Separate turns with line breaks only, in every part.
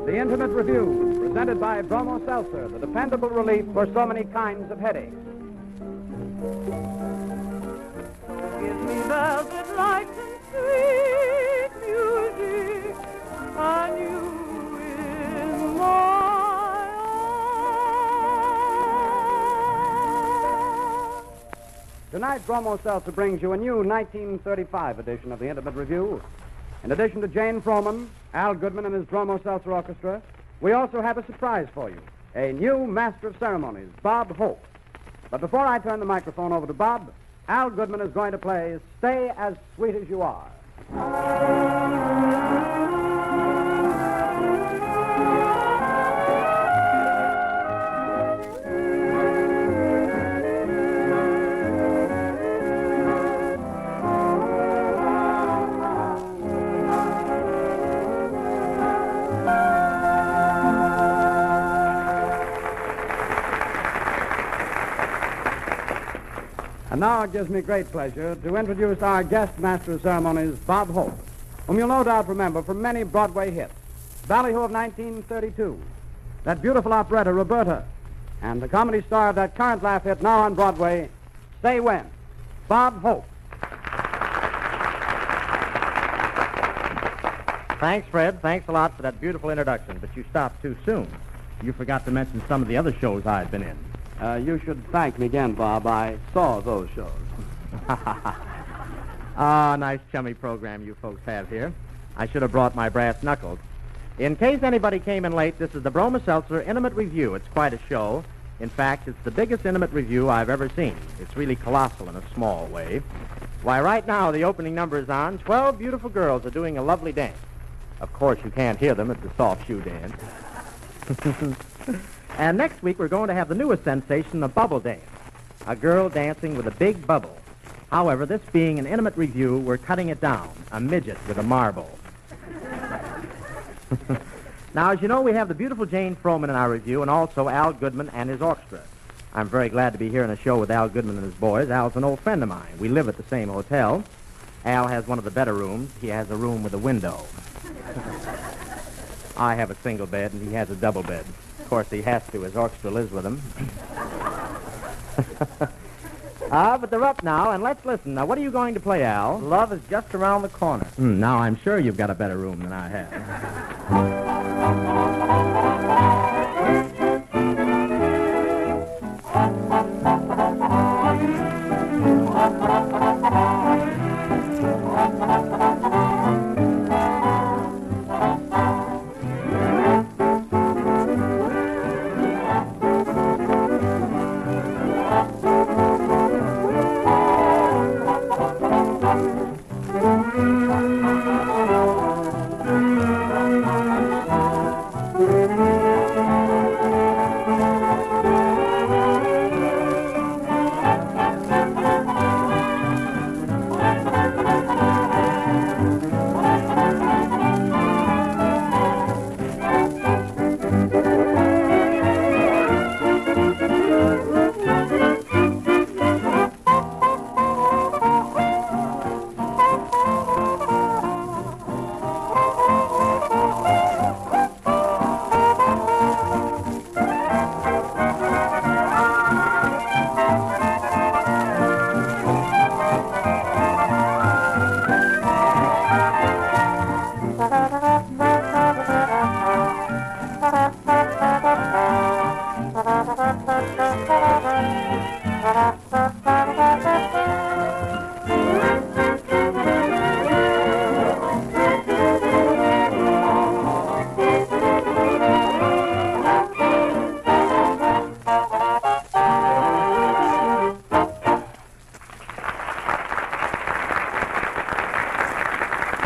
The Intimate Revue, presented by Bromo Seltzer, the dependable relief for so many kinds of headaches.
Give me velvet lights and sweet music, and you in my arms.
Tonight, Bromo Seltzer brings you a new 1935 edition of the Intimate Revue. In addition to Jane Froman, Al Goodman and his Bromo Seltzer Orchestra, we also have a surprise for you. A new master of ceremonies, Bob Hope. But before I turn the microphone over to Bob, Al Goodman is going to play Stay as Sweet as You Are. And now it gives me great pleasure to introduce our guest master of ceremonies, Bob Hope, whom you'll no doubt remember from many Broadway hits. Ballyhoo of 1932, that beautiful operetta, Roberta, and the comedy star of that current laugh hit now on Broadway, Say When, Bob Hope.
Thanks, Fred. Thanks a lot for that beautiful introduction, but you stopped too soon. You forgot to mention some of the other shows I've been in.
You should thank me again, Bob. I saw those shows.
Nice chummy program you folks have here. I should have brought my brass knuckles. In case anybody came in late, this is the Bromo Seltzer Intimate Revue. It's quite a show. In fact, it's the biggest Intimate Revue I've ever seen. It's really colossal in a small way. Why, right now, the opening number is on. 12 beautiful girls are doing a lovely dance. Of course, you can't hear them. It's a soft shoe dance. And next week, we're going to have the newest sensation, the bubble dance. A girl dancing with a big bubble. However, this being an Intimate Revue, we're cutting it down. A midget with a marble. Now, as you know, we have the beautiful Jane Froman in our review, and also Al Goodman and his orchestra. I'm very glad to be here in a show with Al Goodman and his boys. Al's an old friend of mine. We live at the same hotel. Al has one of the better rooms. He has a room with a window. I have a single bed, and he has a double bed. Of course, he has to. His orchestra lives with him. But they're up now, and let's listen. Now, what are you going to play, Al?
Love is just around the corner.
Now, I'm sure you've got a better room than I have.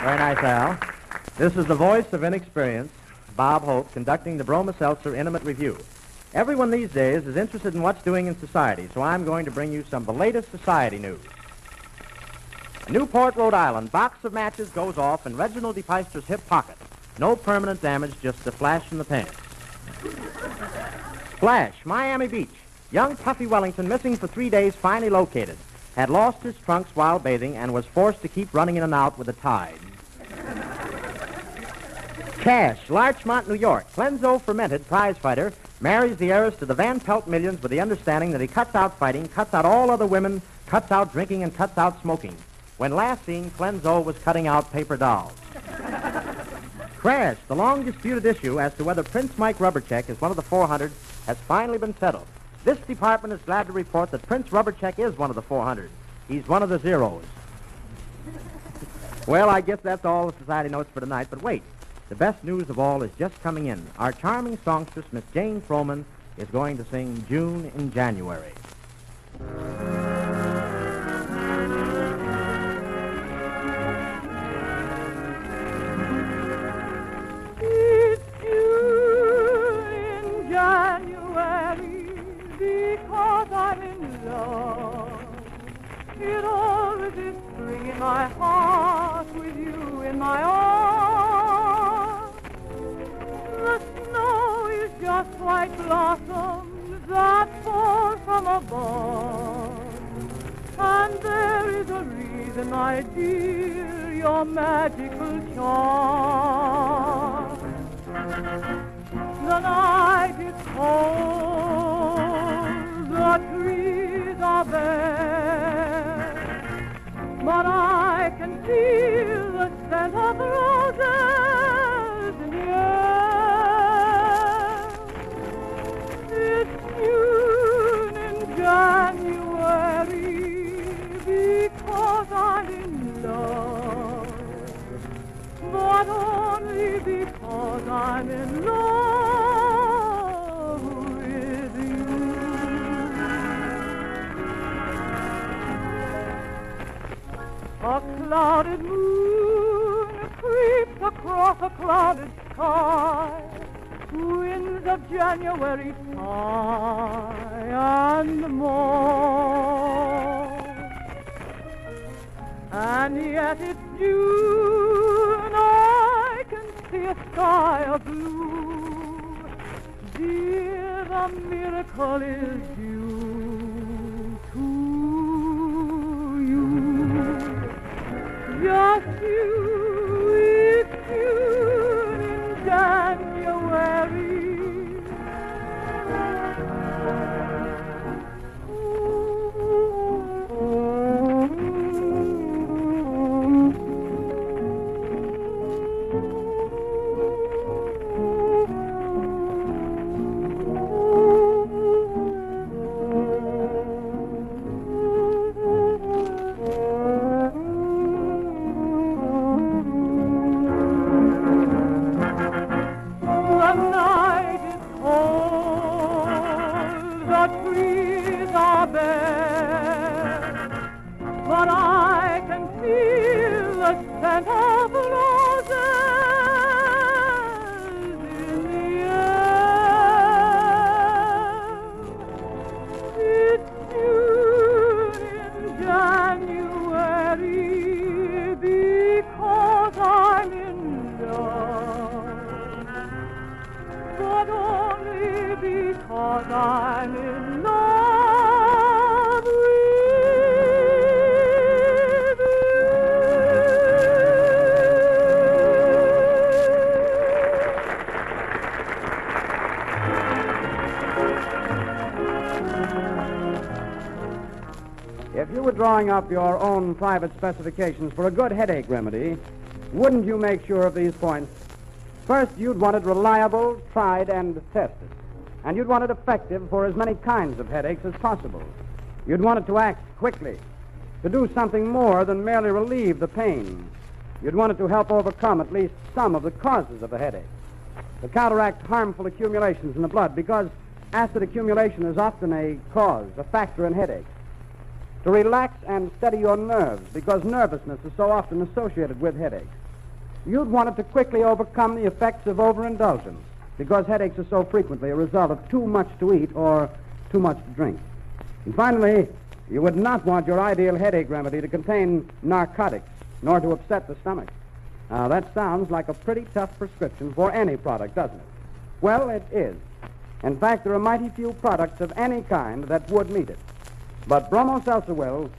Very nice, Al. This is the voice of inexperience, Bob Hope, conducting the Bromo Seltzer Intimate Revue. Everyone these days is interested in what's doing in society, so I'm going to bring you some of the latest society news. Newport, Rhode Island, box of matches goes off in Reginald DePeister's hip pocket. No permanent damage, just a flash in the pants. Flash, Miami Beach. Young Puffy Wellington, missing for 3 days, finally located. had lost his trunks while bathing and was forced to keep running in and out with the tide. Cash, Larchmont, New York. Clenzo Fermented, prizefighter, marries the heiress to the Van Pelt millions with the understanding that he cuts out fighting, cuts out all other women, cuts out drinking, and cuts out smoking. When last seen, Clenzo was cutting out paper dolls. Crash, the long disputed issue as to whether Prince Mike Rubbercheck is one of the 400, has finally been settled. This department is glad to report that Prince Rubbercheck is one of the 400. He's one of the zeros. Well, I guess that's all the society notes for tonight, but wait. The best news of all is just coming in. Our charming songstress, Miss Jane Froman, is going to sing June in January.
It's June in January because I'm in love. It always is spring in my heart with you in my arms. The snow is just white blossoms that fall from above. And there is a reason, my dear, your magical charm. The night is cold, the trees are bare, but I can feel the scent of roses in the air. It's June in January because I'm in love, but only because I'm in love with you. A clouded moon creeps across a clouded sky. Winds of January sigh and mourn. And yet it's June, I can see a sky of blue. Dear, the miracle is due to you. Just you, it's June in January. But I can feel the scent of roses in the air. It's June in January because I'm in love, but only because I'm in love.
If you were drawing up your own private specifications for a good headache remedy, wouldn't you make sure of these points? First, you'd want it reliable, tried, and tested. And you'd want it effective for as many kinds of headaches as possible. You'd want it to act quickly, to do something more than merely relieve the pain. You'd want it to help overcome at least some of the causes of the headache, to counteract harmful accumulations in the blood, because acid accumulation is often a cause, a factor in headaches. To relax and steady your nerves, because nervousness is so often associated with headaches. You'd want it to quickly overcome the effects of overindulgence, because headaches are so frequently a result of too much to eat or too much to drink. And finally, you would not want your ideal headache remedy to contain narcotics, nor to upset the stomach. Now, that sounds like a pretty tough prescription for any product, doesn't it? Well, it is. In fact, there are mighty few products of any kind that would meet it. But Bromo Seltzer will,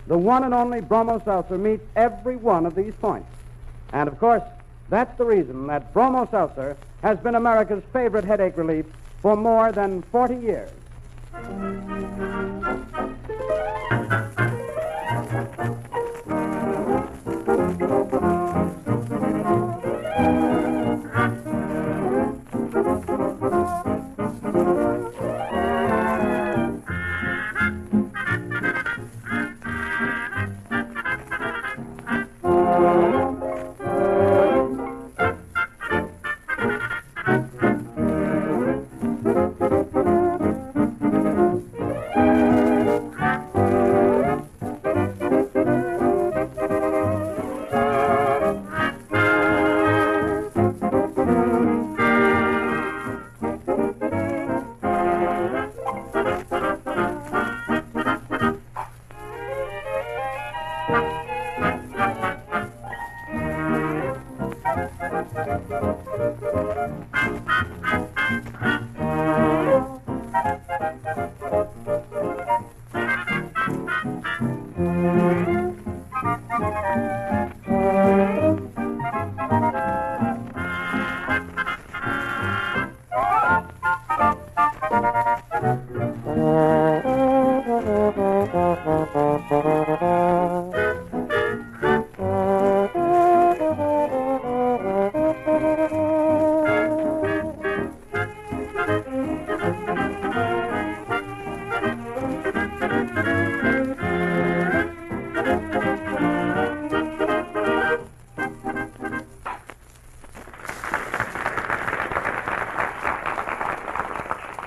The one and only Bromo Seltzer meets every one of these points. And, of course, that's the reason that Bromo Seltzer has been America's favorite headache relief for more than 40 years.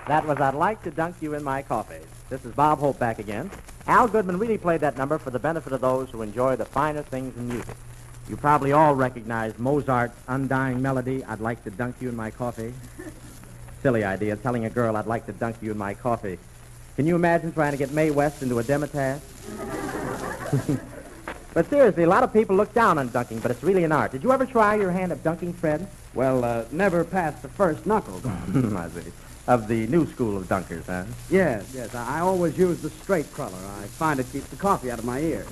That was I'd Like to Dunk You in My Coffee. This is Bob Hope back again. Al Goodman really played that number for the benefit of those who enjoy the finer things in music. You probably all recognize Mozart's undying melody, I'd Like to Dunk You in My Coffee. Silly idea, telling a girl I'd like to dunk you in my coffee. Can you imagine trying to get Mae West into a demitasse? But seriously, a lot of people look down on dunking, but it's really an art. Did you ever try your hand at dunking, Fred?
Well, never past the first knuckle.
I see. Of the new school of dunkers, huh?
Yes. I always use the straight cruller. I find it keeps the coffee out of my ears.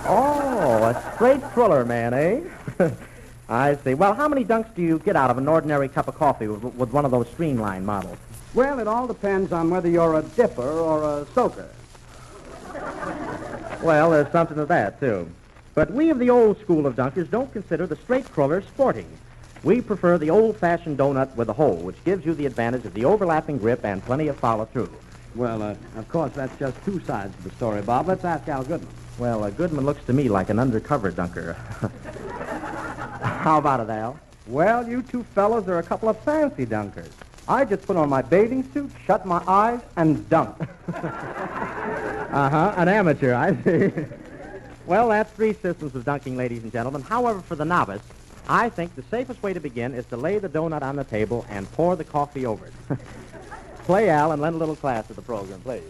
Oh, a straight cruller, man, eh? I see. Well, how many dunks do you get out of an ordinary cup of coffee with one of those streamline models?
Well, it all depends on whether you're a dipper or a soaker.
Well, there's something to that, too. But we of the old school of dunkers don't consider the straight cruller sporting. We prefer the old-fashioned donut with a hole, which gives you the advantage of the overlapping grip and plenty of follow-through.
Well, of course, that's just two sides of the story, Bob. Let's ask Al Goodman.
Well, Goodman looks to me like an undercover dunker. How about it, Al?
Well, you two fellows are a couple of fancy dunkers. I just put on my bathing suit, shut my eyes, and dunk.
An amateur, I see. Well, that's three systems of dunking, ladies and gentlemen. However, for the novice, I think the safest way to begin is to lay the donut on the table and pour the coffee over it. Play, Al, and lend a little class to the program, please.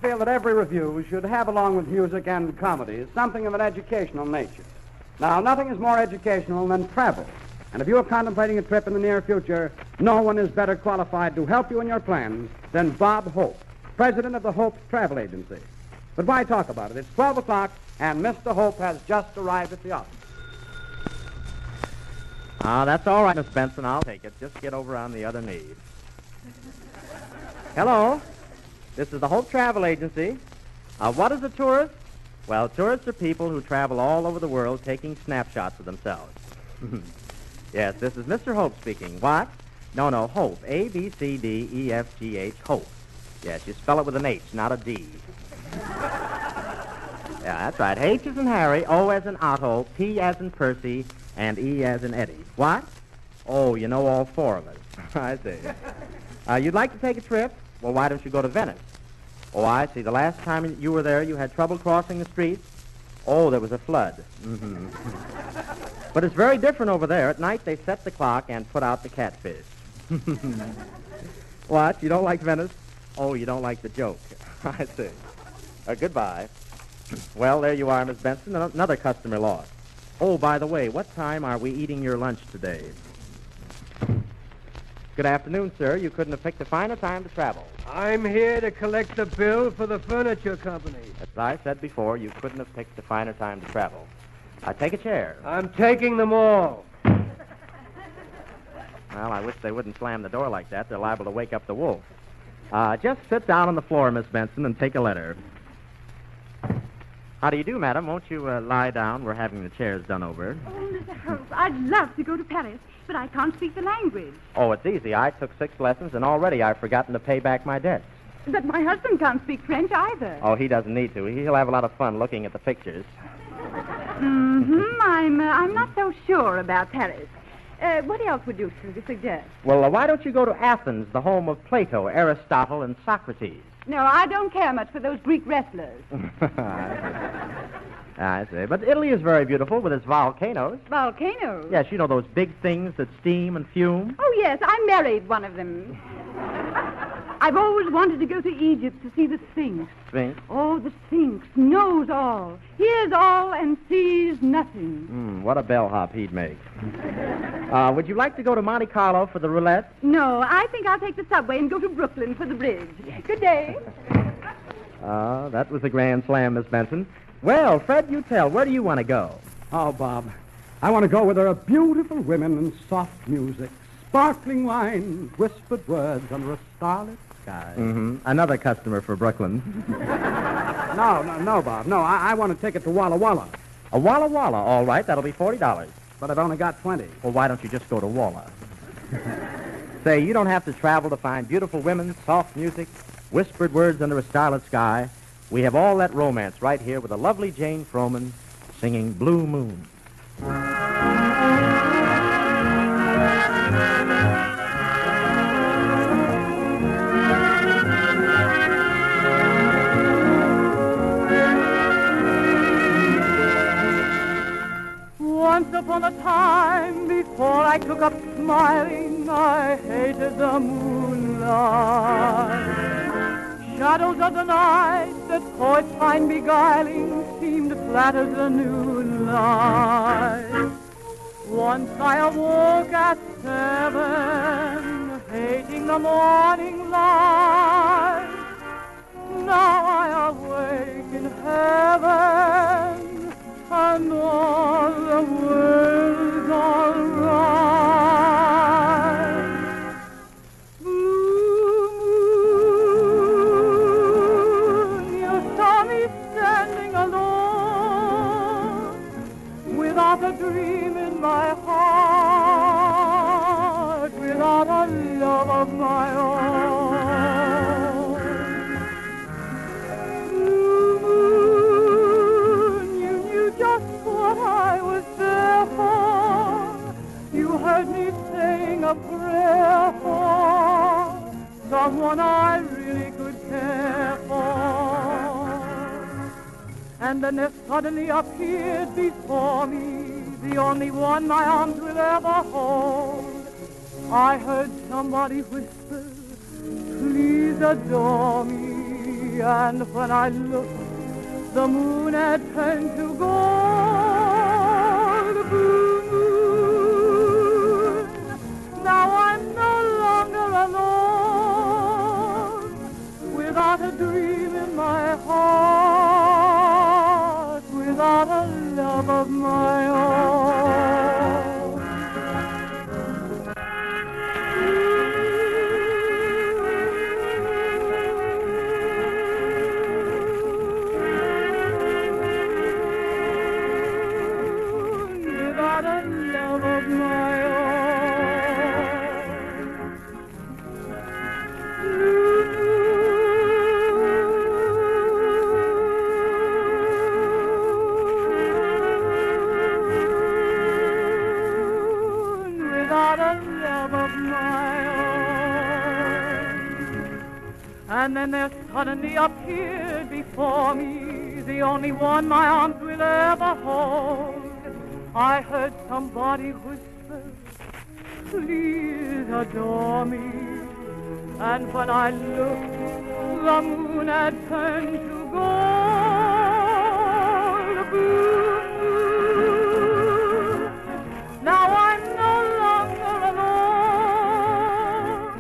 feel that every review should have, along with music and comedy, something of an educational nature. Now, nothing is more educational than travel. And if you are contemplating a trip in the near future, no one is better qualified to help you in your plans than Bob Hope, president of the Hope Travel Agency. But why talk about it? It's 12 o'clock, and Mr. Hope has just arrived at the office.
That's all right, Miss Benson. I'll take it. Just get over on the other knee. Hello. This is the Hope Travel Agency. What is a tourist? Well, tourists are people who travel all over the world taking snapshots of themselves. Yes, this is Mr. Hope speaking. What? No, Hope. A-B-C-D-E-F-G-H, Hope. Yes, you spell it with an H, not a D. Yeah, that's right. H as in Harry, O as in Otto, P as in Percy, and E as in Eddie. What? Oh, you know all four of us. I see. You'd like to take a trip? Well, why don't you go to Venice? Oh, I see. The last time you were there, you had trouble crossing the streets? Oh, there was a flood. Mm-hmm. But it's very different over there. At night, they set the clock and put out the catfish. What? You don't like Venice? Oh, you don't like the joke. I see. Goodbye. Well, there you are, Miss Benson. Another customer lost. Oh, by the way, what time are we eating your lunch today? Good afternoon, sir. You couldn't have picked a finer time to travel.
I'm here to collect the bill for the furniture company.
As I said before, you couldn't have picked a finer time to travel. Take a chair.
I'm taking them all.
Well, I wish they wouldn't slam the door like that. They're liable to wake up the wolf. Just sit down on the floor, Miss Benson, and take a letter. How do you do, madam? Won't you lie down? We're having the chairs done over.
Oh, Mr. Hope, I'd love to go to Paris, but I can't speak the language.
Oh, it's easy. I took 6 lessons, and already I've forgotten to pay back my debts.
But my husband can't speak French either.
Oh, he doesn't need to. He'll have a lot of fun looking at the pictures.
I'm not so sure about Paris. What else would you suggest?
Well, why don't you go to Athens, the home of Plato, Aristotle, and Socrates?
No, I don't care much for those Greek wrestlers.
I see. But Italy is very beautiful with its volcanoes.
Volcanoes?
Yes, you know those big things that steam and fume.
Oh, yes, I married one of them. I've always wanted to go to Egypt to see the Sphinx.
Sphinx?
Oh, the Sphinx knows all, hears all, and sees nothing.
What a bellhop he'd make. Would you like to go to Monte Carlo for the roulette?
No, I think I'll take the subway and go to Brooklyn for the bridge. Good day.
That was a grand slam, Miss Benson. Well, Fred, you tell. Where do you want to go?
Oh, Bob, I want to go where there are beautiful women and soft music, sparkling wine, whispered words under a starlit sky.
Mm-hmm. Another customer for Brooklyn.
No, Bob. No, I want a ticket to Walla Walla.
A Walla Walla, all right. That'll be $40.
But I've only got 20.
Well, why don't you just go to Walla? Say, you don't have to travel to find beautiful women, soft music, whispered words under a starlit sky. We have all that romance right here with the lovely Jane Froman singing Blue Moon.
Once upon a time, before I took up smiling, I hated the moonlight. Shadows of the night that poets find beguiling seemed flat as the noonlight. Once I awoke at 7, hating the morning light. Now I awake in heaven, and all the world's all right. Blue moon, you saw me standing alone, without a dream in my heart, without a love of my own. Heard me saying a prayer for someone I really could care for. And then there suddenly appeared before me the only one my arms will ever hold. I heard somebody whisper, please adore me and when I looked, the moon had turned to gold. Blue moon, now I'm no longer alone, without a dream in my heart, without a love of my own. Without a love of my own. Without a love of my own. And then there suddenly appeared before me the only one my arms will ever hold. I heard somebody whisper, please adore me. And when I looked, the moon had turned to gold. Blue moon, now I'm no longer alone,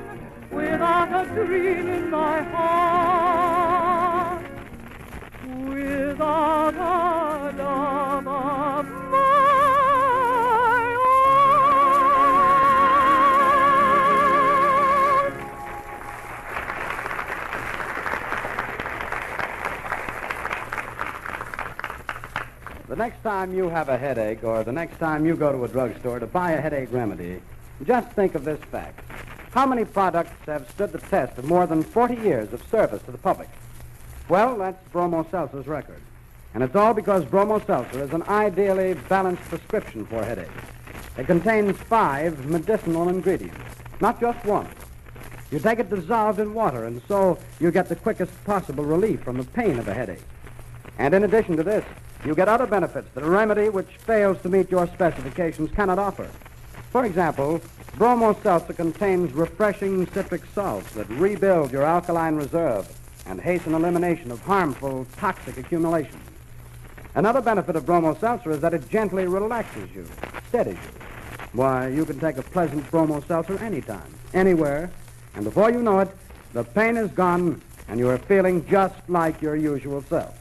without a dream in my heart, without a love of my own.
The next time you have a headache or the next time you go to a drugstore to buy a headache remedy, just think of this fact. How many products have stood the test of more than 40 years of service to the public? Well, that's Bromo Seltzer's record. And it's all because Bromo Seltzer is an ideally balanced prescription for headaches. It contains 5 medicinal ingredients, not just one. You take it dissolved in water, and so you get the quickest possible relief from the pain of a headache. And in addition to this, you get other benefits that a remedy which fails to meet your specifications cannot offer. For example, Bromo Seltzer contains refreshing citric salts that rebuild your alkaline reserve and hasten elimination of harmful toxic accumulation. Another benefit of Bromo Seltzer is that it gently relaxes you, steadies you. Why, you can take a pleasant Bromo Seltzer anytime, anywhere, and before you know it, the pain is gone and you are feeling just like your usual self.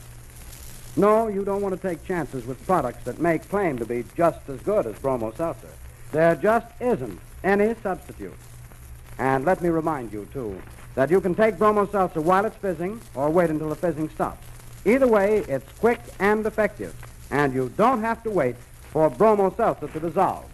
No, you don't want to take chances with products that may claim to be just as good as Bromo Seltzer. There just isn't any substitute. And let me remind you, too, that you can take Bromo Seltzer while it's fizzing or wait until the fizzing stops. Either way, it's quick and effective, and you don't have to wait for Bromo Seltzer to dissolve.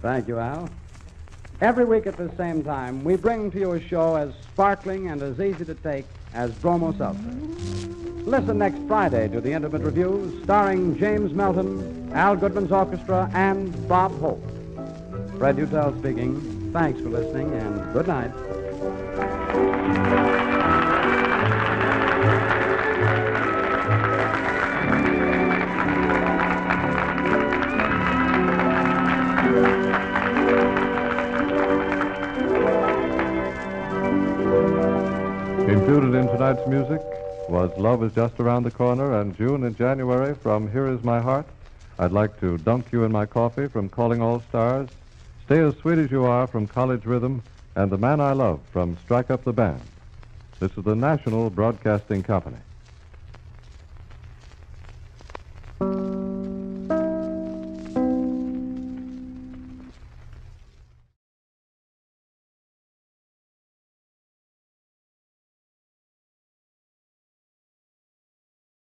Thank you, Al. Every week at the same time, we bring to you a show as sparkling and as easy to take as Bromo Seltzer. Listen next Friday to the Intimate Review, starring James Melton, Al Goodman's orchestra, and Bob Hope. Fred Utel speaking. Thanks for listening, and good night.
Included in tonight's music was Love Is Just Around the Corner and June and January from Here Is My Heart. I'd like to dunk you in my coffee from Calling All Stars, Stay As Sweet As You Are from College Rhythm, and The Man I Love from Strike Up the Band. This is the National Broadcasting Company.